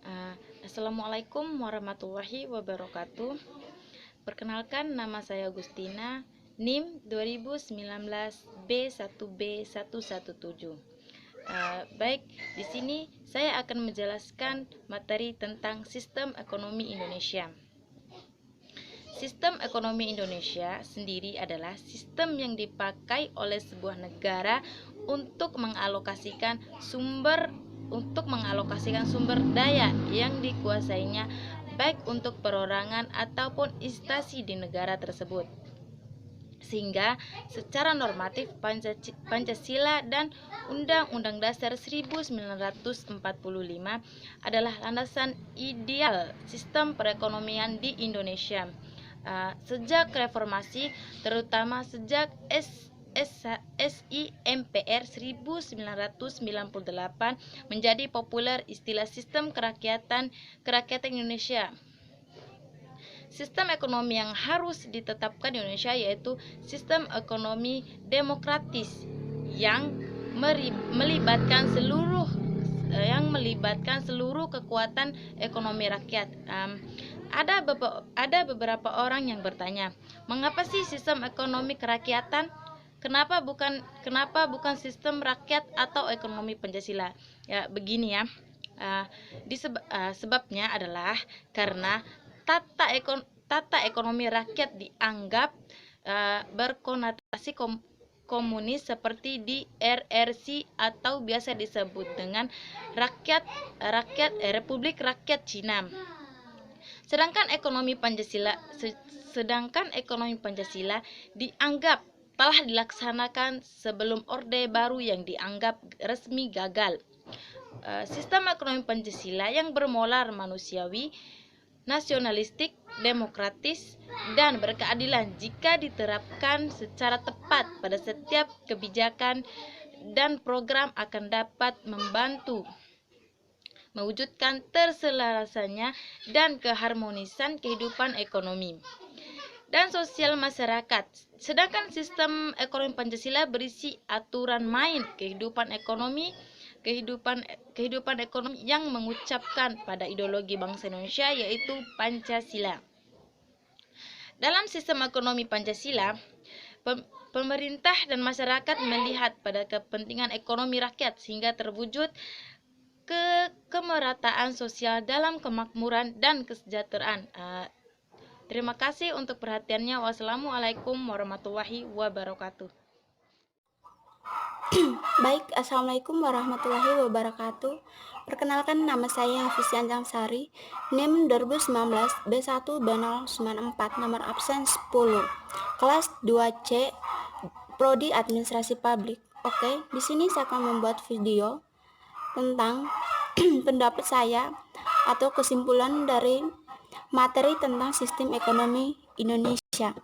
Uh, Assalamualaikum warahmatullahi wabarakatuh. Perkenalkan, nama saya Agustina, NIM 2019 B1B117. Baik, di sini saya akan menjelaskan materi tentang sistem ekonomi Indonesia. Sistem ekonomi Indonesia sendiri adalah sistem yang dipakai oleh sebuah negara untuk mengalokasikan sumber daya yang dikuasainya, baik untuk perorangan ataupun instansi di negara tersebut. Sehingga secara normatif Pancasila dan Undang-Undang Dasar 1945 adalah landasan ideal sistem perekonomian di Indonesia. Sejak reformasi, terutama sejak SIMPR 1998, menjadi populer istilah sistem kerakyatan Indonesia. Sistem ekonomi yang harus ditetapkan di Indonesia yaitu sistem ekonomi demokratis yang melibatkan seluruh kekuatan ekonomi rakyat. Ada beberapa orang yang bertanya, mengapa sih sistem ekonomi kerakyatan? Kenapa bukan sistem rakyat atau ekonomi Pancasila? Ya, begini ya. Sebabnya adalah karena tata ekonomi rakyat dianggap berkonotasi komunis seperti di RRC atau biasa disebut dengan Republik Rakyat Cina. Sedangkan ekonomi Pancasila dianggap telah dilaksanakan sebelum Orde Baru yang dianggap resmi gagal. Sistem ekonomi Pancasila yang bermolar manusiawi, nasionalistik, demokratis, dan berkeadilan jika diterapkan secara tepat pada setiap kebijakan dan program akan dapat membantu mewujudkan terselarasannya dan keharmonisan kehidupan ekonomi dan sosial masyarakat. Sedangkan sistem ekonomi Pancasila berisi aturan main kehidupan ekonomi yang mengucapkan pada ideologi bangsa Indonesia yaitu Pancasila. Dalam sistem ekonomi Pancasila, pemerintah dan masyarakat melihat pada kepentingan ekonomi rakyat sehingga terwujud kemerataan sosial dalam kemakmuran dan kesejahteraan. Terima kasih untuk perhatiannya. Wassalamualaikum warahmatullahi wabarakatuh. Baik, Assalamualaikum warahmatullahi wabarakatuh. Perkenalkan, nama saya Hafizian Sari, NIM 2019 B1B094, nomor absen 10, kelas 2C, Prodi Administrasi Publik. Oke, di sini saya akan membuat video tentang pendapat saya atau kesimpulan dari materi tentang sistem ekonomi Indonesia,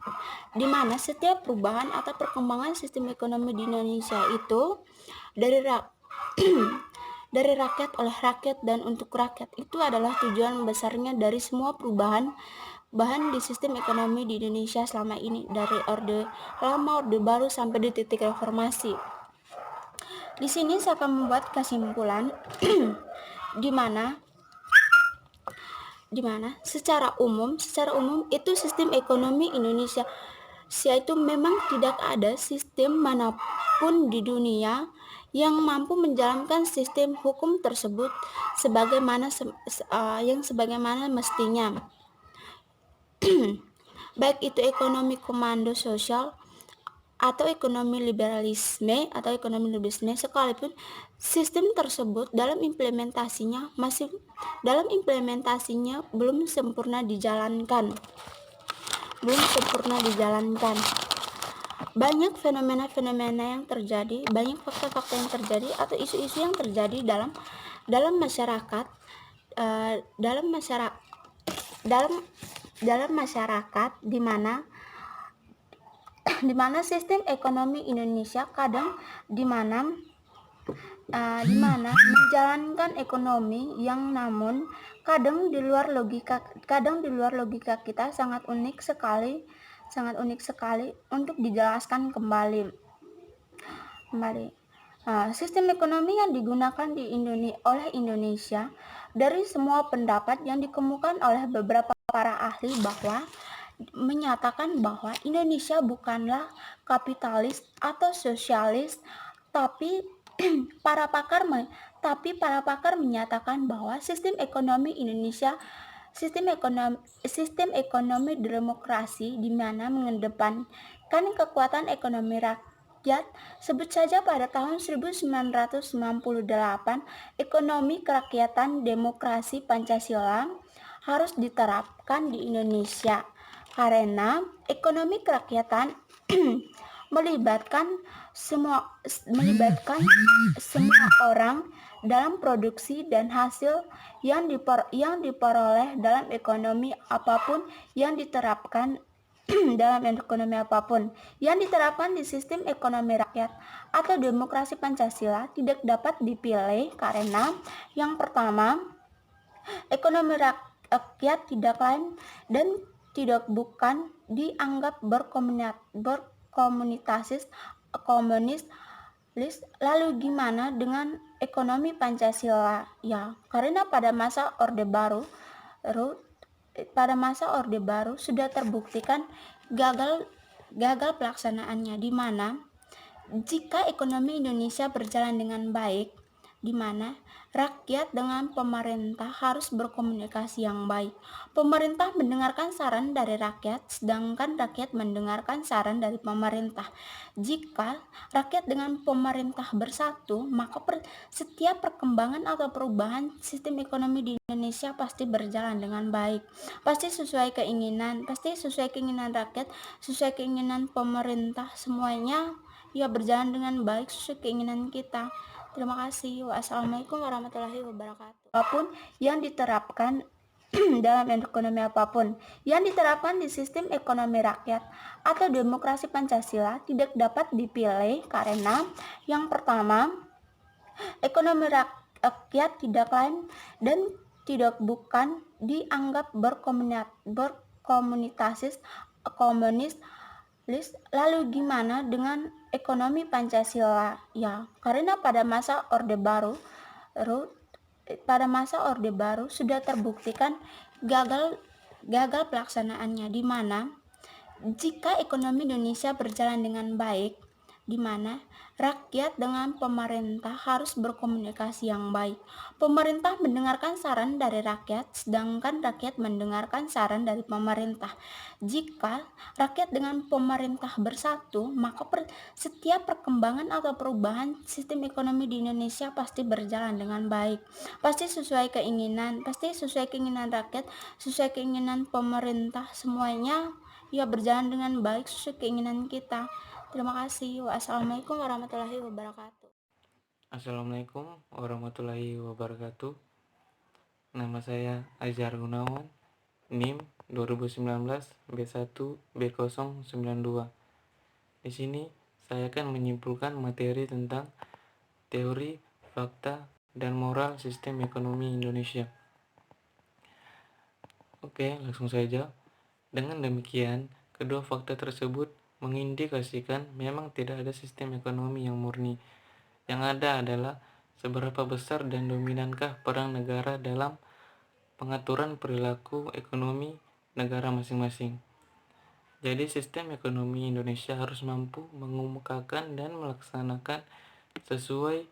di mana setiap perubahan atau perkembangan sistem ekonomi di Indonesia itu dari rakyat, oleh rakyat, dan untuk rakyat. Itu adalah tujuan besarnya dari semua perubahan di sistem ekonomi di Indonesia selama ini, dari Orde Lama, Orde Baru, sampai di titik reformasi. Di sini saya akan membuat kesimpulan di mana secara umum itu sistem ekonomi Indonesia yaitu memang tidak ada sistem manapun di dunia yang mampu menjalankan sistem hukum tersebut sebagaimana mestinya. Baik itu ekonomi komando sosial atau ekonomi liberalisme sekalipun sistem tersebut dalam implementasinya belum sempurna dijalankan. Banyak fenomena-fenomena yang terjadi, banyak fakta-fakta yang terjadi atau isu-isu yang terjadi dalam masyarakat di mana sistem ekonomi Indonesia kadang menjalankan ekonomi yang namun kadang di luar logika kita sangat unik sekali untuk dijelaskan kembali. Sistem ekonomi yang digunakan oleh Indonesia dari semua pendapat yang dikemukakan oleh beberapa para ahli menyatakan bahwa Indonesia bukanlah kapitalis atau sosialis, tapi para pakar menyatakan bahwa sistem ekonomi demokrasi di mana mengedepankan kekuatan ekonomi rakyat. Sebut saja pada tahun 1998 ekonomi kerakyatan demokrasi Pancasila harus diterapkan di Indonesia karena ekonomi kerakyatan melibatkan melibatkan semua orang dalam produksi dan hasil yang diperoleh dalam ekonomi apapun yang diterapkan di sistem ekonomi rakyat atau demokrasi Pancasila tidak dapat dipilih karena yang pertama, ekonomi rakyat tidak lain dan tidak bukan dianggap komunis. Lalu gimana dengan ekonomi Pancasila? Ya, karena pada masa Orde Baru sudah terbuktikan gagal pelaksanaannya, di mana jika ekonomi Indonesia berjalan dengan baik, di mana rakyat dengan pemerintah harus berkomunikasi yang baik. Pemerintah mendengarkan saran dari rakyat, sedangkan rakyat mendengarkan saran dari pemerintah. Jika rakyat dengan pemerintah bersatu, maka setiap perkembangan atau perubahan sistem ekonomi di Indonesia pasti berjalan dengan baik. Pasti sesuai keinginan rakyat, sesuai keinginan pemerintah, semuanya ya berjalan dengan baik sesuai keinginan kita. Terima kasih. Wassalamualaikum warahmatullahi wabarakatuh. Apapun yang diterapkan apapun yang diterapkan di sistem ekonomi rakyat atau demokrasi Pancasila tidak dapat dipilih karena yang pertama, ekonomi rakyat tidak lain dan tidak bukan dianggap komunis. Lalu gimana dengan ekonomi Pancasila? Ya, karena pada masa Orde Baru sudah terbuktikan gagal pelaksanaannya, di mana jika ekonomi Indonesia berjalan dengan baik, di mana rakyat dengan pemerintah harus berkomunikasi yang baik. Pemerintah mendengarkan saran dari rakyat, sedangkan rakyat mendengarkan saran dari pemerintah. Jika rakyat dengan pemerintah bersatu, maka setiap perkembangan atau perubahan sistem ekonomi di Indonesia pasti berjalan dengan baik. Pasti sesuai keinginan rakyat, sesuai keinginan pemerintah, semuanya ya berjalan dengan baik sesuai keinginan kita. Terima kasih. Wassalamualaikum warahmatullahi wabarakatuh. Assalamualaikum warahmatullahi wabarakatuh. Nama saya Azhar Gunawan, NIM 2019 B1 B092. Di sini saya akan menyimpulkan materi tentang teori, fakta, dan moral sistem ekonomi Indonesia. Oke, langsung saja. Dengan demikian, kedua fakta tersebut mengindikasikan memang tidak ada sistem ekonomi yang murni. Yang ada adalah seberapa besar dan dominankah peran negara dalam pengaturan perilaku ekonomi negara masing-masing. Jadi sistem ekonomi Indonesia harus mampu mengemukakan dan melaksanakan sesuai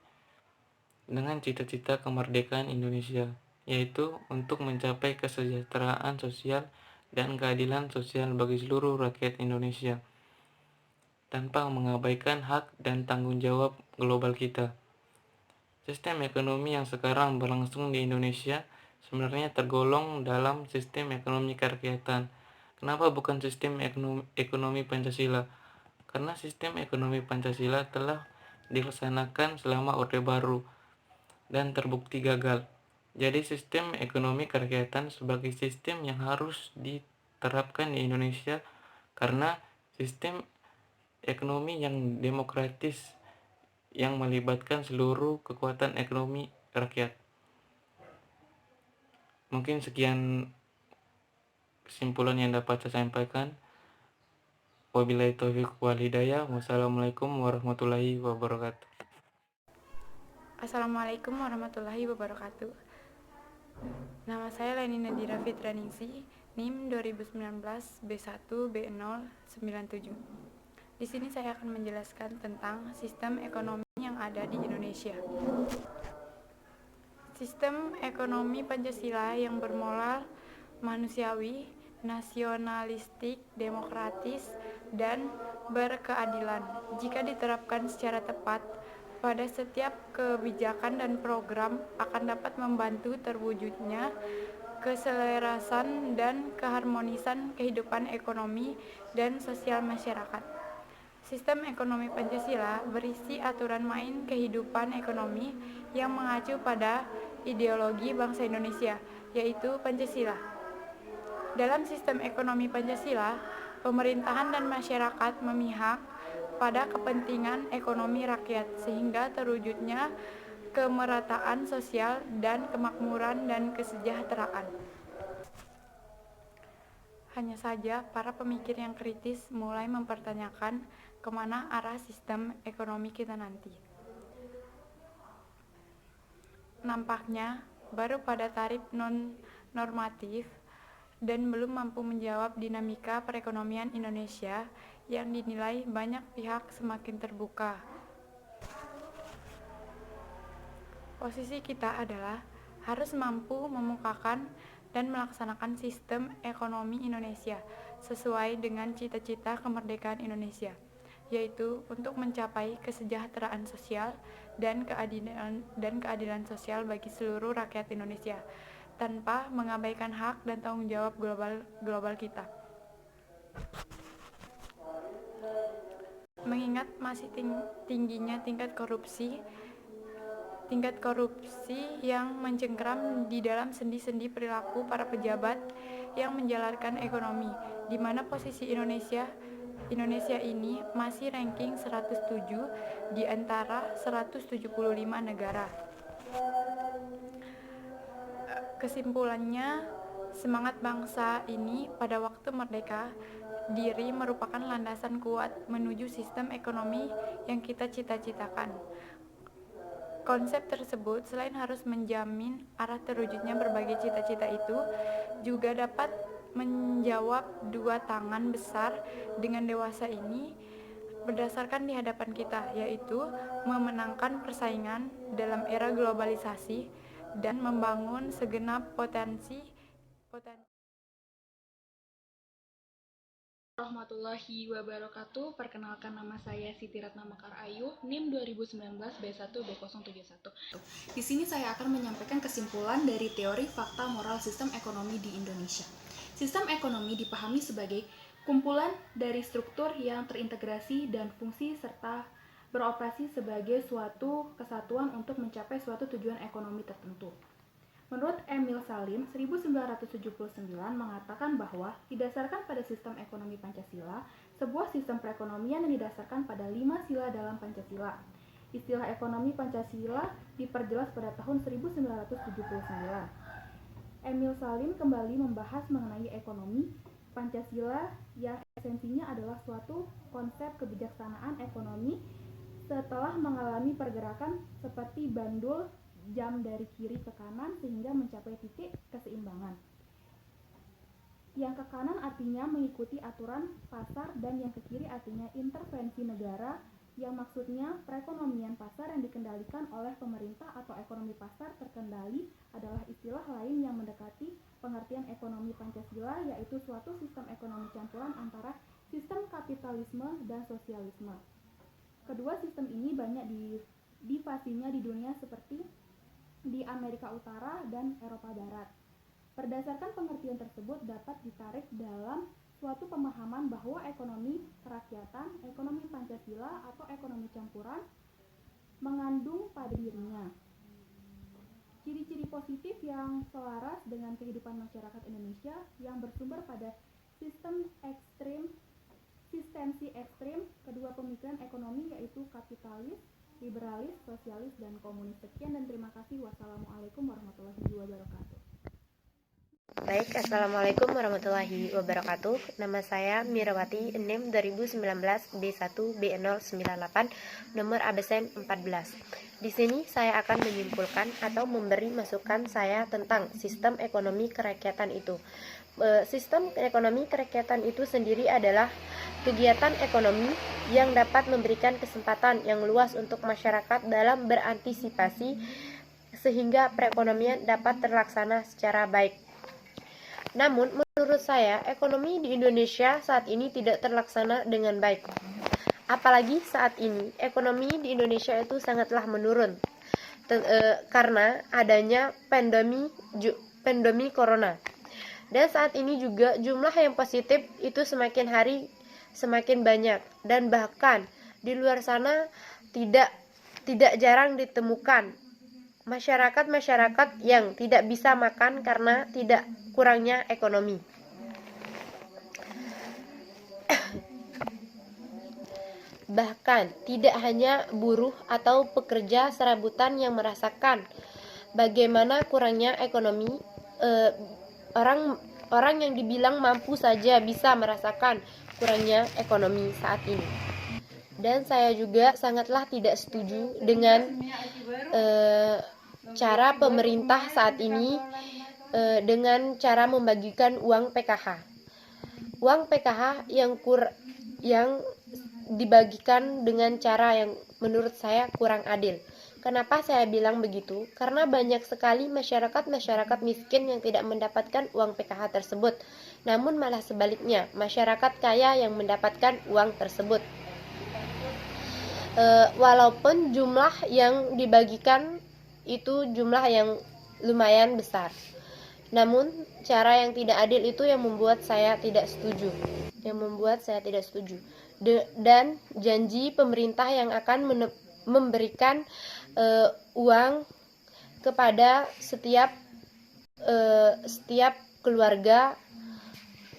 dengan cita-cita kemerdekaan Indonesia, yaitu untuk mencapai kesejahteraan sosial dan keadilan sosial bagi seluruh rakyat Indonesia, tanpa mengabaikan hak dan tanggung jawab global kita. Sistem ekonomi yang sekarang berlangsung di Indonesia sebenarnya tergolong dalam sistem ekonomi kerakyatan. Kenapa bukan sistem ekonomi Pancasila? Karena sistem ekonomi Pancasila telah dilaksanakan selama Orde Baru dan terbukti gagal. Jadi sistem ekonomi kerakyatan sebagai sistem yang harus diterapkan di Indonesia karena sistem ekonomi yang demokratis yang melibatkan seluruh kekuatan ekonomi rakyat. Mungkin sekian kesimpulan yang dapat saya sampaikan. Wabillahi taufiq wal hidayah. Wassalamualaikum warahmatullahi wabarakatuh. Assalamualaikum warahmatullahi wabarakatuh. Nama saya Leni Nadira Fitraningsi, NIM 2019 B1 B097. Di sini saya akan menjelaskan tentang sistem ekonomi yang ada di Indonesia. Sistem ekonomi Pancasila yang bermoral, manusiawi, nasionalistik, demokratis, dan berkeadilan. Jika diterapkan secara tepat pada setiap kebijakan dan program, akan dapat membantu terwujudnya keselarasan dan keharmonisan kehidupan ekonomi dan sosial masyarakat. Sistem ekonomi Pancasila berisi aturan main kehidupan ekonomi yang mengacu pada ideologi bangsa Indonesia, yaitu Pancasila. Dalam sistem ekonomi Pancasila, pemerintahan dan masyarakat memihak pada kepentingan ekonomi rakyat sehingga terwujudnya kemerataan sosial dan kemakmuran dan kesejahteraan. Hanya saja, para pemikir yang kritis mulai mempertanyakan kemana arah sistem ekonomi kita nanti. Nampaknya baru pada tarif non-normatif dan belum mampu menjawab dinamika perekonomian Indonesia yang dinilai banyak pihak semakin terbuka. Posisi kita adalah harus mampu memukakan dan melaksanakan sistem ekonomi Indonesia sesuai dengan cita-cita kemerdekaan Indonesia, yaitu untuk mencapai kesejahteraan sosial dan keadilan sosial bagi seluruh rakyat Indonesia, tanpa mengabaikan hak dan tanggung jawab global kita. Mengingat masih tingginya tingkat korupsi yang mencengkram di dalam sendi-sendi perilaku para pejabat yang menjalankan ekonomi, di mana posisi Indonesia ini masih ranking 107 di antara 175 negara. Kesimpulannya, semangat bangsa ini pada waktu merdeka diri merupakan landasan kuat menuju sistem ekonomi yang kita cita-citakan. Konsep tersebut selain harus menjamin arah terwujudnya berbagai cita-cita itu, juga dapat menjawab dua tangan besar dengan dewasa ini berdasarkan di hadapan kita, yaitu memenangkan persaingan dalam era globalisasi dan membangun segenap potensi Warahmatullahi wabarakatuh. Perkenalkan, nama saya Siti Ratna Mekar Ayu, NIM 2019 B1 B071. Di sini saya akan menyampaikan kesimpulan dari teori fakta moral sistem ekonomi di Indonesia. Sistem ekonomi dipahami sebagai kumpulan dari struktur yang terintegrasi dan fungsi serta beroperasi sebagai suatu kesatuan untuk mencapai suatu tujuan ekonomi tertentu. Menurut Emil Salim, 1979 mengatakan bahwa didasarkan pada sistem ekonomi Pancasila, sebuah sistem perekonomian yang didasarkan pada 5 sila dalam Pancasila. Istilah ekonomi Pancasila diperjelas pada tahun 1979. Emil Salim kembali membahas mengenai ekonomi Pancasila yang esensinya adalah suatu konsep kebijaksanaan ekonomi setelah mengalami pergerakan seperti bandul jam dari kiri ke kanan sehingga mencapai titik keseimbangan. Yang ke kanan artinya mengikuti aturan pasar dan yang ke kiri artinya intervensi negara, yang maksudnya perekonomian pasar yang dikendalikan oleh pemerintah atau ekonomi pasar terkendali adalah istilah lain yang mendekati pengertian ekonomi Pancasila, yaitu suatu sistem ekonomi campuran antara sistem kapitalisme dan sosialisme. Kedua sistem ini banyak divasinya di dunia seperti di Amerika Utara dan Eropa Barat. Berdasarkan pengertian tersebut dapat ditarik dalam suatu pemahaman bahwa ekonomi kerakyatan, ekonomi Pancasila atau ekonomi campuran mengandung pada dirinya ciri-ciri positif yang selaras dengan kehidupan masyarakat Indonesia yang bersumber pada sistemsi ekstrim kedua pemikiran ekonomi, yaitu kapitalis, liberalis, sosialis, dan komunis. Sekian dan terima kasih. Wassalamualaikum warahmatullahi wabarakatuh. Baik, Assalamualaikum warahmatullahi wabarakatuh. Nama saya Mirawati, NIM 2019 B1B098, nomor absen 14. Di sini saya akan menyimpulkan atau memberi masukan saya tentang sistem ekonomi kerakyatan itu. Sistem ekonomi kerakyatan itu sendiri adalah kegiatan ekonomi yang dapat memberikan kesempatan yang luas untuk masyarakat dalam berantisipasi sehingga perekonomian dapat terlaksana secara baik. Namun, menurut saya, ekonomi di Indonesia saat ini tidak terlaksana dengan baik. Apalagi saat ini, ekonomi di Indonesia itu sangatlah menurun karena adanya pandemi corona. Dan saat ini juga jumlah yang positif itu semakin hari semakin banyak, dan bahkan di luar sana tidak jarang ditemukan masyarakat yang tidak bisa makan karena tidak kurangnya ekonomi. Bahkan tidak hanya buruh atau pekerja serabutan yang merasakan bagaimana kurangnya ekonomi, orang yang dibilang mampu saja bisa merasakan kurangnya ekonomi saat ini. Dan saya juga sangatlah tidak setuju dengan cara pemerintah saat ini dengan cara membagikan uang PKH. Uang PKH yang dibagikan dengan cara yang menurut saya kurang adil. Kenapa saya bilang begitu? Karena banyak sekali masyarakat miskin yang tidak mendapatkan uang PKH tersebut. Namun malah sebaliknya, masyarakat kaya yang mendapatkan uang tersebut. Walaupun jumlah yang dibagikan itu jumlah yang lumayan besar, namun cara yang tidak adil itu yang membuat saya tidak setuju. Dan janji pemerintah yang akan memberikan uang kepada setiap keluarga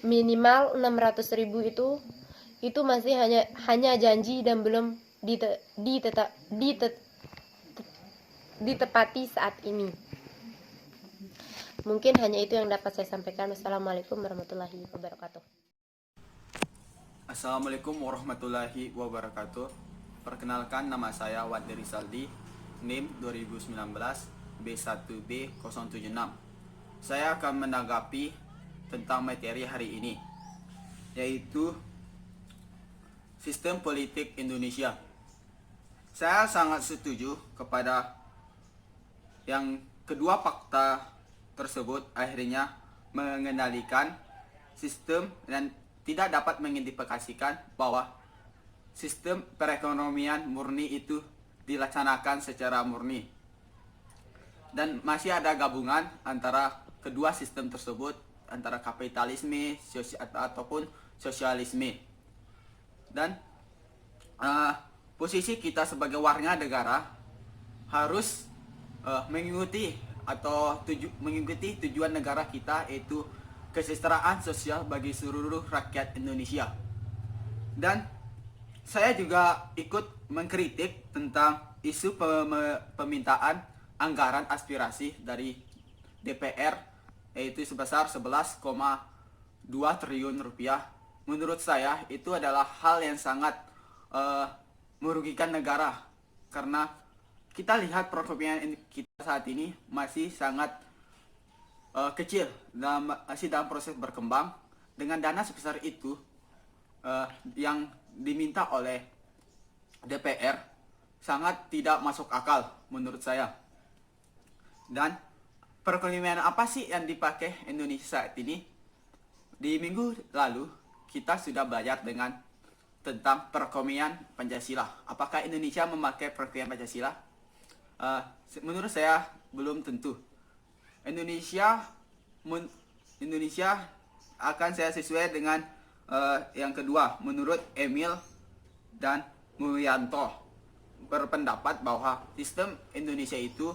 minimal 600.000 itu masih hanya janji dan belum ditepati saat ini. Mungkin hanya itu yang dapat saya sampaikan. Wassalamualaikum warahmatullahi wabarakatuh. Assalamualaikum warahmatullahi wabarakatuh. Perkenalkan, nama saya Wadli Rizaldi, NIM 2019 B1B076. Saya akan menanggapi tentang materi hari ini, yaitu sistem politik Indonesia. Saya sangat setuju kepada yang kedua fakta tersebut akhirnya mengendalikan sistem dan tidak dapat mengidentifikasikan bahwa sistem perekonomian murni itu dilaksanakan secara murni. Dan masih ada gabungan antara kedua sistem tersebut, antara kapitalisme ataupun sosialisme. Dan posisi kita sebagai warga negara harus mengikuti tujuan negara kita, yaitu kesejahteraan sosial bagi seluruh rakyat Indonesia. Dan saya juga ikut mengkritik tentang isu pemintaan anggaran aspirasi dari DPR, yaitu sebesar 11,2 triliun rupiah. Menurut saya itu adalah hal yang sangat merugikan negara, karena kita lihat perekonomian kita saat ini masih sangat kecil, masih dalam proses berkembang. Dengan dana sebesar itu yang diminta oleh DPR sangat tidak masuk akal menurut saya. Dan perekonomian apa sih yang dipakai Indonesia saat ini? Di minggu lalu kita sudah belajar tentang perekonomian Pancasila. Apakah Indonesia memakai perekonomian Pancasila? Menurut saya belum tentu. Indonesia akan saya sesuai dengan yang kedua. Menurut Emil dan Mulyanto berpendapat bahwa sistem Indonesia itu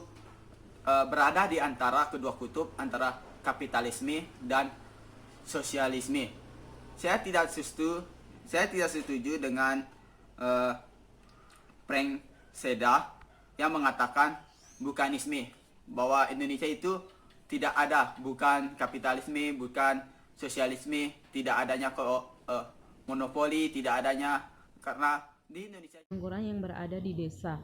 berada di antara kedua kutub, antara kapitalisme dan sosialisme. Saya tidak setuju dengan Frank Seda yang mengatakan bukanisme, bahwa Indonesia itu tidak ada, bukan kapitalisme, bukan sosialisme, tidak adanya monopoli, tidak adanya, karena di Indonesia pengangguran yang berada di desa.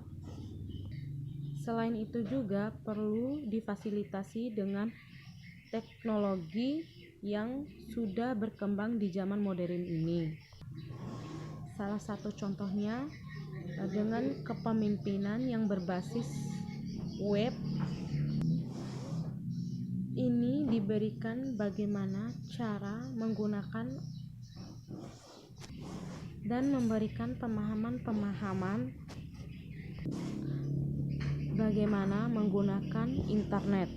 Selain itu juga perlu difasilitasi dengan teknologi yang sudah berkembang di zaman modern ini. Salah satu contohnya dengan kepemimpinan yang berbasis web. Ini diberikan bagaimana cara menggunakan dan memberikan pemahaman bagaimana menggunakan internet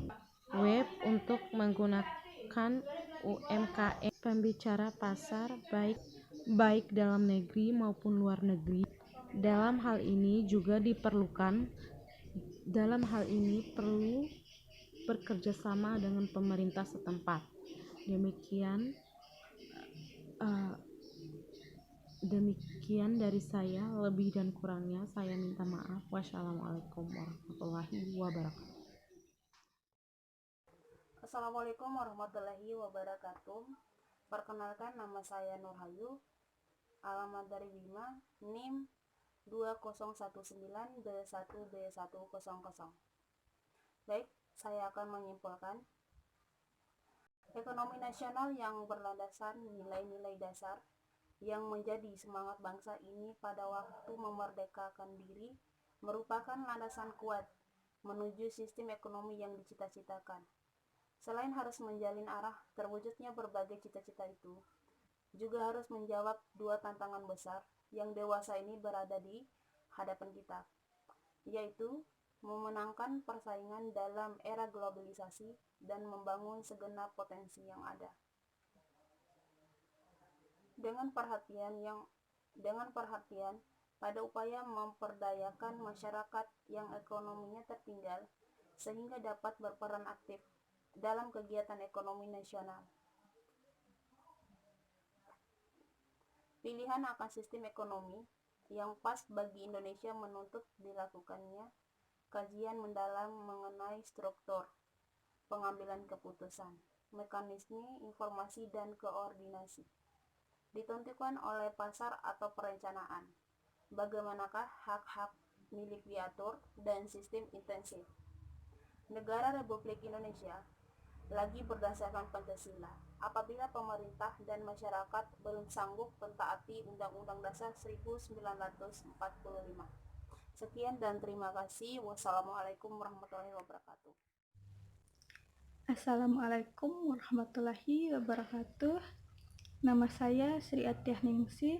web untuk menggunakan UMKM, pembicara pasar baik dalam negeri maupun luar negeri. Dalam hal ini perlu bekerjasama dengan pemerintah setempat. Demikian dari saya, lebih dan kurangnya saya minta maaf. Wassalamualaikum warahmatullahi wabarakatuh. Assalamualaikum warahmatullahi wabarakatuh. Perkenalkan, nama saya Nurhayu, alamat dari Bima, NIM 2019B1B100. Baik, saya akan menyimpulkan. Ekonomi nasional yang berlandaskan nilai-nilai dasar yang menjadi semangat bangsa ini pada waktu memerdekakan diri merupakan landasan kuat menuju sistem ekonomi yang dicita-citakan. Selain harus menjalin arah terwujudnya berbagai cita-cita itu, juga harus menjawab dua tantangan besar yang dewasa ini berada di hadapan kita, yaitu memenangkan persaingan dalam era globalisasi dan membangun segenap potensi yang ada. Dengan perhatian pada upaya memperdayakan masyarakat yang ekonominya tertinggal sehingga dapat berperan aktif dalam kegiatan ekonomi nasional. Pilihan akan sistem ekonomi yang pas bagi Indonesia menuntut dilakukannya kajian mendalam mengenai struktur, pengambilan keputusan, mekanisme informasi dan koordinasi. Ditentukan oleh pasar atau perencanaan, bagaimanakah hak-hak milik diatur dan sistem intensif. Negara Republik Indonesia lagi berdasarkan Pancasila. Apabila pemerintah dan masyarakat belum sanggup mentaati Undang-Undang Dasar 1945. Sekian dan terima kasih. Wassalamualaikum warahmatullahi wabarakatuh. Assalamualaikum warahmatullahi wabarakatuh. Nama saya Sri Atiah Ningsih,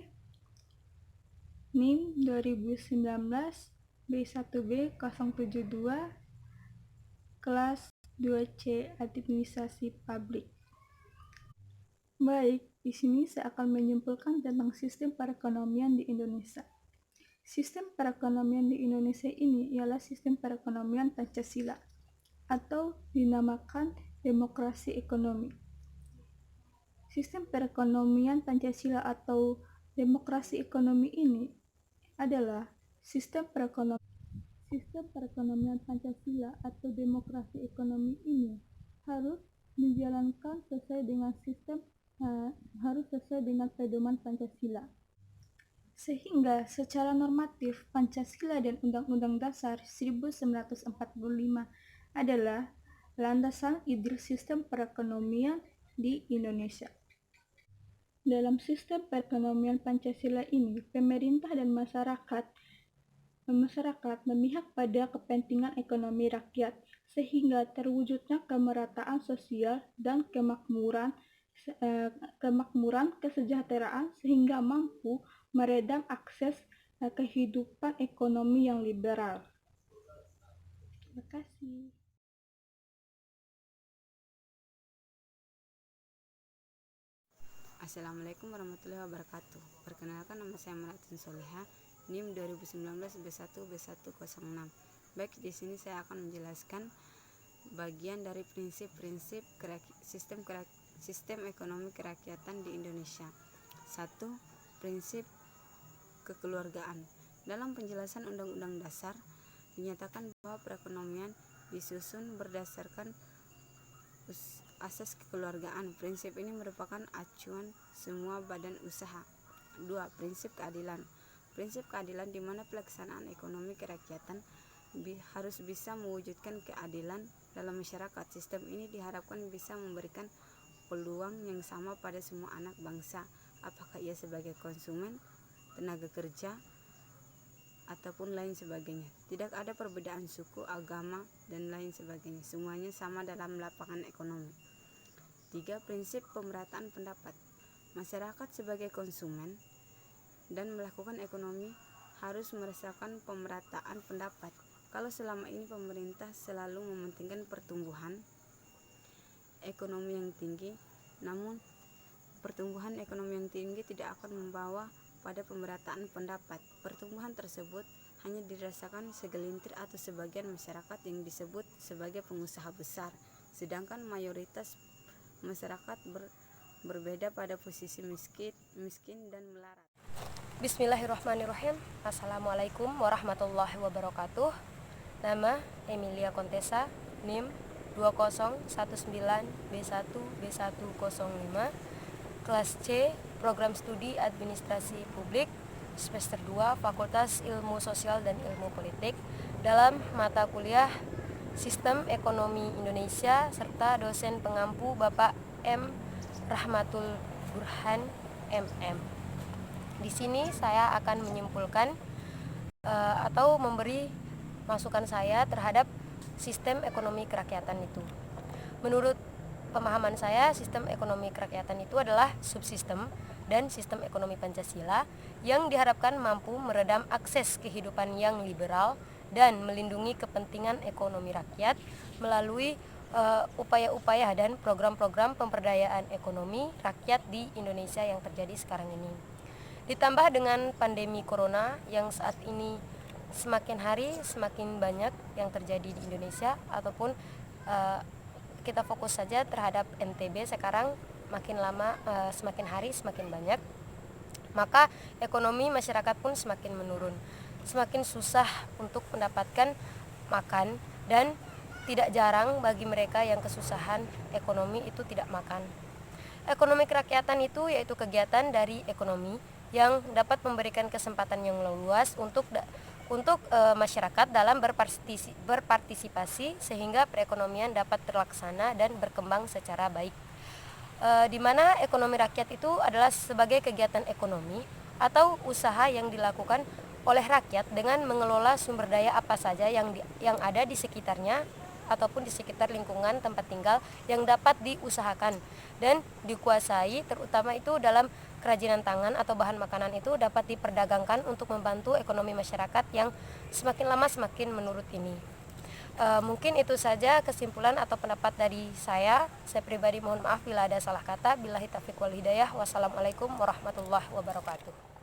NIM 2019 B1B072, kelas 2C Administrasi Publik. Baik, di sini saya akan menyimpulkan tentang sistem perekonomian di Indonesia. Sistem perekonomian di Indonesia ini ialah sistem perekonomian Pancasila atau dinamakan demokrasi ekonomi. Sistem perekonomian Pancasila atau demokrasi ekonomi ini adalah sistem perekonomian Pancasila atau demokrasi ekonomi ini harus dijalankan sesuai dengan pedoman Pancasila. Sehingga secara normatif Pancasila dan Undang-Undang Dasar 1945 adalah landasan ideal sistem perekonomian di Indonesia. Dalam sistem perekonomian Pancasila ini, pemerintah dan masyarakat memihak pada kepentingan ekonomi rakyat sehingga terwujudnya kemerataan sosial dan kemakmuran kesejahteraan sehingga mampu meredam akses kehidupan ekonomi yang liberal. Terima kasih. Assalamualaikum warahmatullahi wabarakatuh. Perkenalkan, nama saya Maratin Soleha, NIM 2019 B1B106. Baik, di sini saya akan menjelaskan bagian dari prinsip-prinsip sistem ekonomi kerakyatan di Indonesia. 1. Prinsip kekeluargaan. Dalam penjelasan Undang-Undang Dasar dinyatakan bahwa perekonomian disusun berdasarkan asas kekeluargaan. Prinsip ini merupakan acuan semua badan usaha. 2. Prinsip keadilan. Prinsip keadilan di mana pelaksanaan ekonomi kerakyatan harus bisa mewujudkan keadilan dalam masyarakat. Sistem ini diharapkan bisa memberikan peluang yang sama pada semua anak bangsa, apakah ia sebagai konsumen, tenaga kerja, ataupun lain sebagainya. Tidak ada perbedaan suku, agama, dan lain sebagainya. Semuanya sama dalam lapangan ekonomi. 3. Prinsip pemerataan pendapat. Masyarakat sebagai konsumen dan melakukan ekonomi harus merasakan pemerataan pendapat. Kalau selama ini pemerintah selalu mementingkan pertumbuhan ekonomi yang tinggi, namun pertumbuhan ekonomi yang tinggi tidak akan membawa pada pemerataan pendapat. Pertumbuhan tersebut hanya dirasakan segelintir atau sebagian masyarakat yang disebut sebagai pengusaha besar, sedangkan mayoritas masyarakat berbeda pada posisi miskin dan melarat. Bismillahirrahmanirrahim. Assalamualaikum warahmatullahi wabarakatuh. Nama Emilia Contessa, NIM 2019B1B105, kelas C, Program Studi Administrasi Publik, semester 2, Fakultas Ilmu Sosial dan Ilmu Politik, dalam mata kuliah Sistem Ekonomi Indonesia, serta dosen pengampu Bapak M. Rahmatul Burhan, MM. Di sini saya akan menyimpulkan atau memberi masukan saya terhadap sistem ekonomi kerakyatan itu. Menurut pemahaman saya, sistem ekonomi kerakyatan itu adalah subsistem dan sistem ekonomi Pancasila yang diharapkan mampu meredam akses kehidupan yang liberal dan melindungi kepentingan ekonomi rakyat melalui upaya-upaya dan program-program pemberdayaan ekonomi rakyat di Indonesia yang terjadi sekarang ini. Ditambah dengan pandemi corona yang saat ini semakin hari semakin banyak yang terjadi di Indonesia, ataupun kita fokus saja terhadap NTB sekarang makin lama semakin hari semakin banyak, maka ekonomi masyarakat pun semakin menurun, semakin susah untuk mendapatkan makan, dan tidak jarang bagi mereka yang kesusahan ekonomi itu tidak makan. Ekonomi kerakyatan itu yaitu kegiatan dari ekonomi yang dapat memberikan kesempatan yang luas untuk masyarakat dalam berpartisipasi sehingga perekonomian dapat terlaksana dan berkembang secara baik. Di mana ekonomi rakyat itu adalah sebagai kegiatan ekonomi atau usaha yang dilakukan oleh rakyat dengan mengelola sumber daya apa saja yang ada di sekitarnya ataupun di sekitar lingkungan tempat tinggal yang dapat diusahakan dan dikuasai, terutama itu dalam kerajinan tangan atau bahan makanan itu dapat diperdagangkan untuk membantu ekonomi masyarakat yang semakin lama semakin menurun ini. Mungkin itu saja kesimpulan atau pendapat dari saya. Saya pribadi mohon maaf bila ada salah kata. Billahi taufiq wal hidayah. Wassalamualaikum warahmatullahi wabarakatuh.